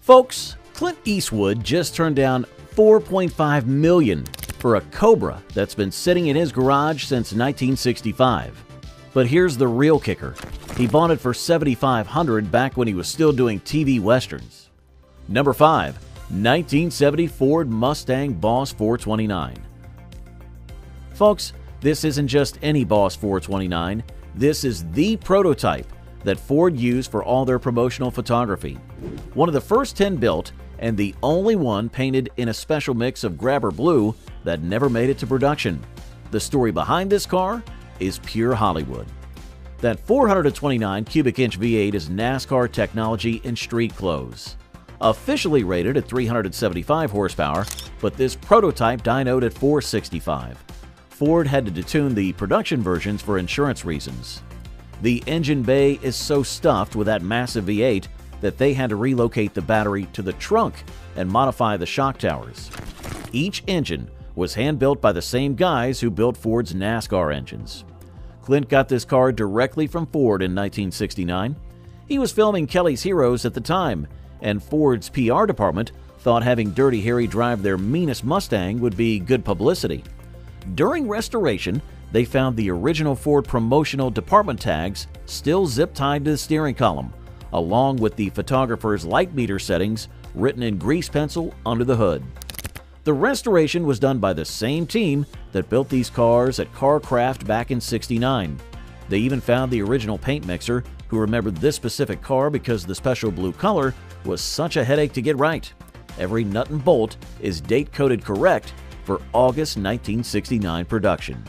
Folks, Clint Eastwood just turned down $4.5 million for a Cobra that's been sitting in his garage since 1965. But here's the real kicker. He bought it for $7,500 back when he was still doing TV westerns. Number 5. 1970 Ford Mustang Boss 429. Folks, this isn't just any Boss 429. This is the prototype that Ford used for all their promotional photography. One of the first 10 built, and the only one painted in a special mix of grabber blue that never made it to production. The story behind this car is pure Hollywood. That 429 cubic inch V8 is NASCAR technology in street clothes. Officially rated at 375 horsepower, but this prototype dynoed at 465. Ford had to detune the production versions for insurance reasons. The engine bay is so stuffed with that massive V8 that they had to relocate the battery to the trunk and modify the shock towers. Each engine was hand-built by the same guys who built Ford's NASCAR engines. Clint got this car directly from Ford in 1969. He was filming Kelly's Heroes at the time, and Ford's PR department thought having Dirty Harry drive their meanest Mustang would be good publicity. During restoration, they found the original Ford promotional department tags still zip-tied to the steering column, along with the photographer's light meter settings written in grease pencil under the hood. The restoration was done by the same team that built these cars at CarCraft back in '69. They even found the original paint mixer, who remembered this specific car because the special blue color was such a headache to get right. Every nut and bolt is date-coded correct for August 1969 production.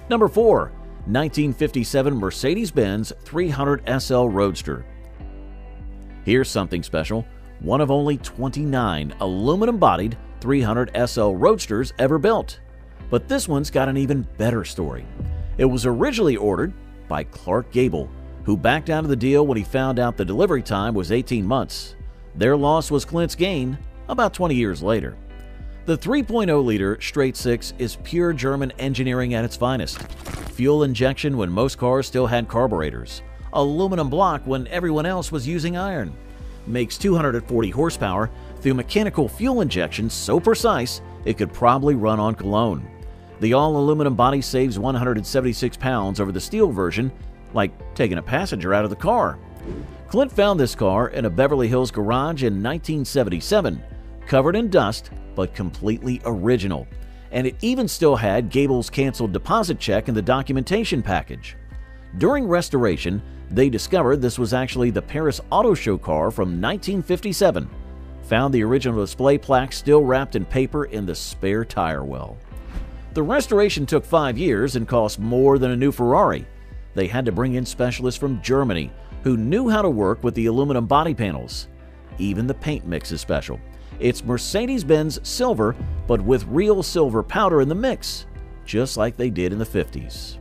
Number 4. 1957 Mercedes-Benz 300 SL Roadster. Here's something special. One of only 29 aluminum-bodied 300 SL Roadsters ever built. But this one's got an even better story. It was originally ordered by Clark Gable, who backed out of the deal when he found out the delivery time was 18 months. Their loss was Clint's gain about 20 years later. The 3.0-liter straight-six is pure German engineering at its finest. Fuel injection when most cars still had carburetors. Aluminum block when everyone else was using iron. Makes 240 horsepower through mechanical fuel injection so precise it could probably run on cologne. The all-aluminum body saves 176 pounds over the steel version, like taking a passenger out of the car. Clint found this car in a Beverly Hills garage in 1977, covered in dust but completely original, and it even still had Gable's canceled deposit check in the documentation package. During restoration, they discovered this was actually the Paris Auto Show car from 1957. Found the original display plaque still wrapped in paper in the spare tire well. The restoration took 5 years and cost more than a new Ferrari. They had to bring in specialists from Germany who knew how to work with the aluminum body panels. Even the paint mix is special. It's Mercedes-Benz silver, but with real silver powder in the mix, just like they did in the 50s.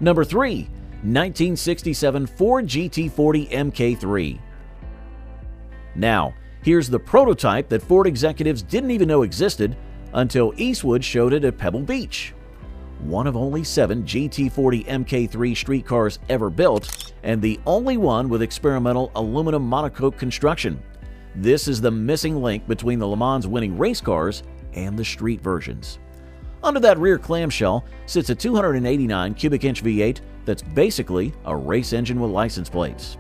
Number 3. 1967 Ford GT40 Mk3. Now, here's the prototype that Ford executives didn't even know existed until Eastwood showed it at Pebble Beach. One of only 7 GT40 Mk3 street cars ever built, and the only one with experimental aluminum monocoque construction. This is the missing link between the Le Mans winning race cars and the street versions. Under that rear clamshell sits a 289 cubic inch V8 that's basically a race engine with license plates.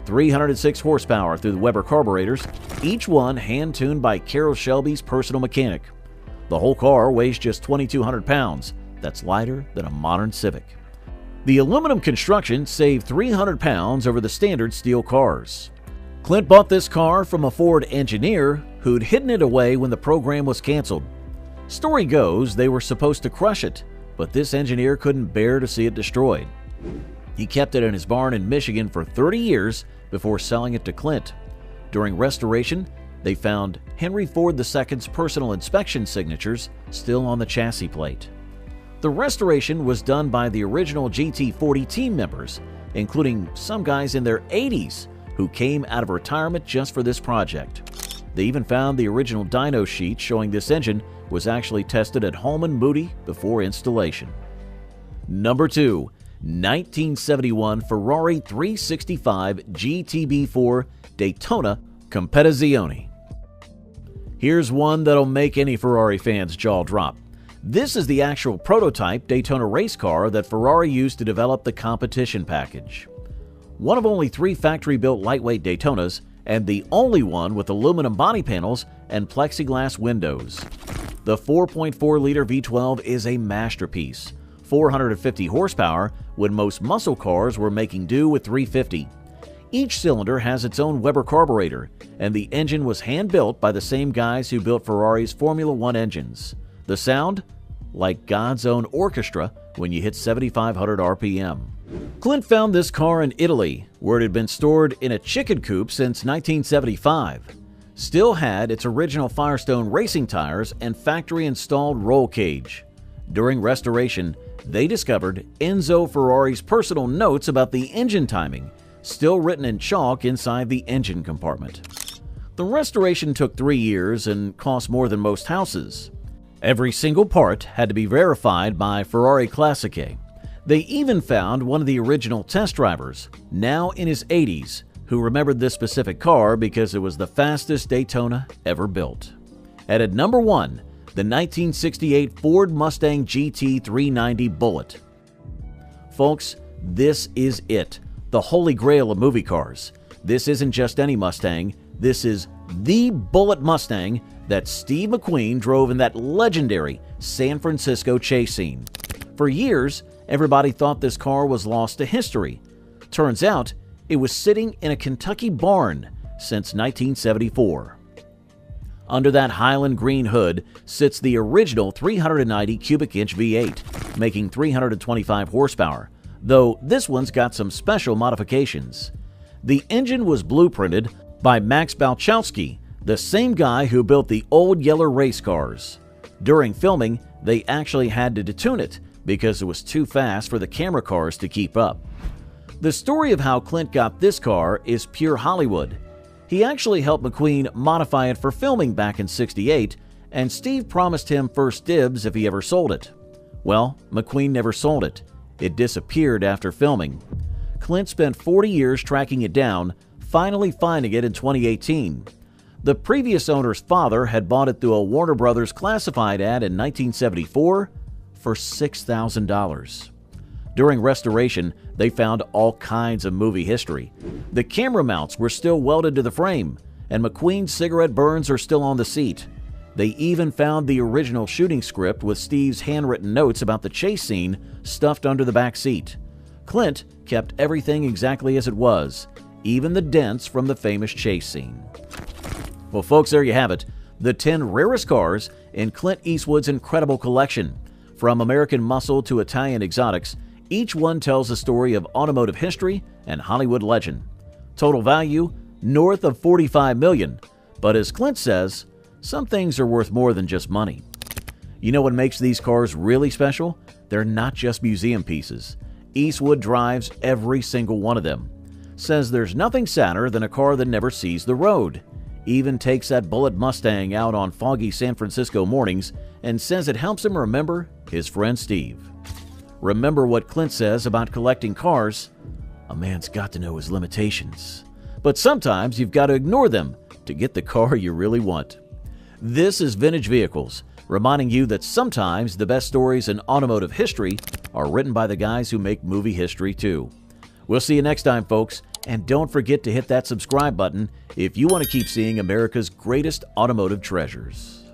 306 horsepower through the Weber carburetors, each one hand-tuned by Carroll Shelby's personal mechanic. The whole car weighs just 2,200 pounds. That's lighter than a modern Civic. The aluminum construction saved 300 pounds over the standard steel cars. Clint bought this car from a Ford engineer who'd hidden it away when the program was canceled. Story goes they were supposed to crush it, but this engineer couldn't bear to see it destroyed. He kept it in his barn in Michigan for 30 years before selling it to Clint. During restoration, they found Henry Ford II's personal inspection signatures still on the chassis plate. The restoration was done by the original GT40 team members, including some guys in their 80s who came out of retirement just for this project. They even found the original dyno sheet showing this engine was actually tested at Holman Moody before installation. Number 2. 1971 Ferrari 365 GTB4 Daytona Competizione. Here's one that'll make any Ferrari fan's jaw drop. This is the actual prototype Daytona race car that Ferrari used to develop the competition package. One of only 3 factory-built lightweight Daytonas, and the only one with aluminum body panels and plexiglass windows. The 4.4-liter V12 is a masterpiece, 450 horsepower when most muscle cars were making do with 350. Each cylinder has its own Weber carburetor, and the engine was hand-built by the same guys who built Ferrari's Formula One engines. The sound? Like God's own orchestra when you hit 7,500 RPM. Clint found this car in Italy, where it had been stored in a chicken coop since 1975. Still had its original Firestone racing tires and factory-installed roll cage. During restoration, they discovered Enzo Ferrari's personal notes about the engine timing, still written in chalk inside the engine compartment. The restoration took 3 years and cost more than most houses. Every single part had to be verified by Ferrari Classiche. They even found one of the original test drivers, now in his 80s, who remembered this specific car because it was the fastest Daytona ever built. At number 1, the 1968 Ford Mustang GT 390 Bullet. Folks, this is it, the holy grail of movie cars. This isn't just any Mustang, this is the Bullet Mustang that Steve McQueen drove in that legendary San Francisco chase scene. For years, everybody thought this car was lost to history. Turns out, it was sitting in a Kentucky barn since 1974. Under that Highland green hood sits the original 390 cubic inch V8, making 325 horsepower, though this one's got some special modifications. The engine was blueprinted by Max Balchowski, the same guy who built the old Yeller race cars. During filming, they actually had to detune it because it was too fast for the camera cars to keep up. The story of how Clint got this car is pure Hollywood. He actually helped McQueen modify it for filming back in '68, and Steve promised him first dibs if he ever sold it. Well, McQueen never sold it. It disappeared after filming. Clint spent 40 years tracking it down, finally finding it in 2018. The previous owner's father had bought it through a Warner Brothers classified ad in 1974 for $6,000. During restoration, they found all kinds of movie history. The camera mounts were still welded to the frame, and McQueen's cigarette burns are still on the seat. They even found the original shooting script with Steve's handwritten notes about the chase scene stuffed under the back seat. Clint kept everything exactly as it was, even the dents from the famous chase scene. Well, folks, there you have it, the 10 rarest cars in Clint Eastwood's incredible collection. From American muscle to Italian exotics, each one tells a story of automotive history and Hollywood legend. Total value, north of $45 million. But as Clint says, some things are worth more than just money. You know what makes these cars really special? They're not just museum pieces. Eastwood drives every single one of them. Says there's nothing sadder than a car that never sees the road. Even takes that Bullet Mustang out on foggy San Francisco mornings and says it helps him remember his friend Steve. Remember what Clint says about collecting cars: a man's got to know his limitations. But sometimes you've got to ignore them to get the car you really want. This is Vintage Vehicles, reminding you that sometimes the best stories in automotive history are written by the guys who make movie history too. We'll see you next time, folks, and don't forget to hit that subscribe button if you want to keep seeing America's greatest automotive treasures.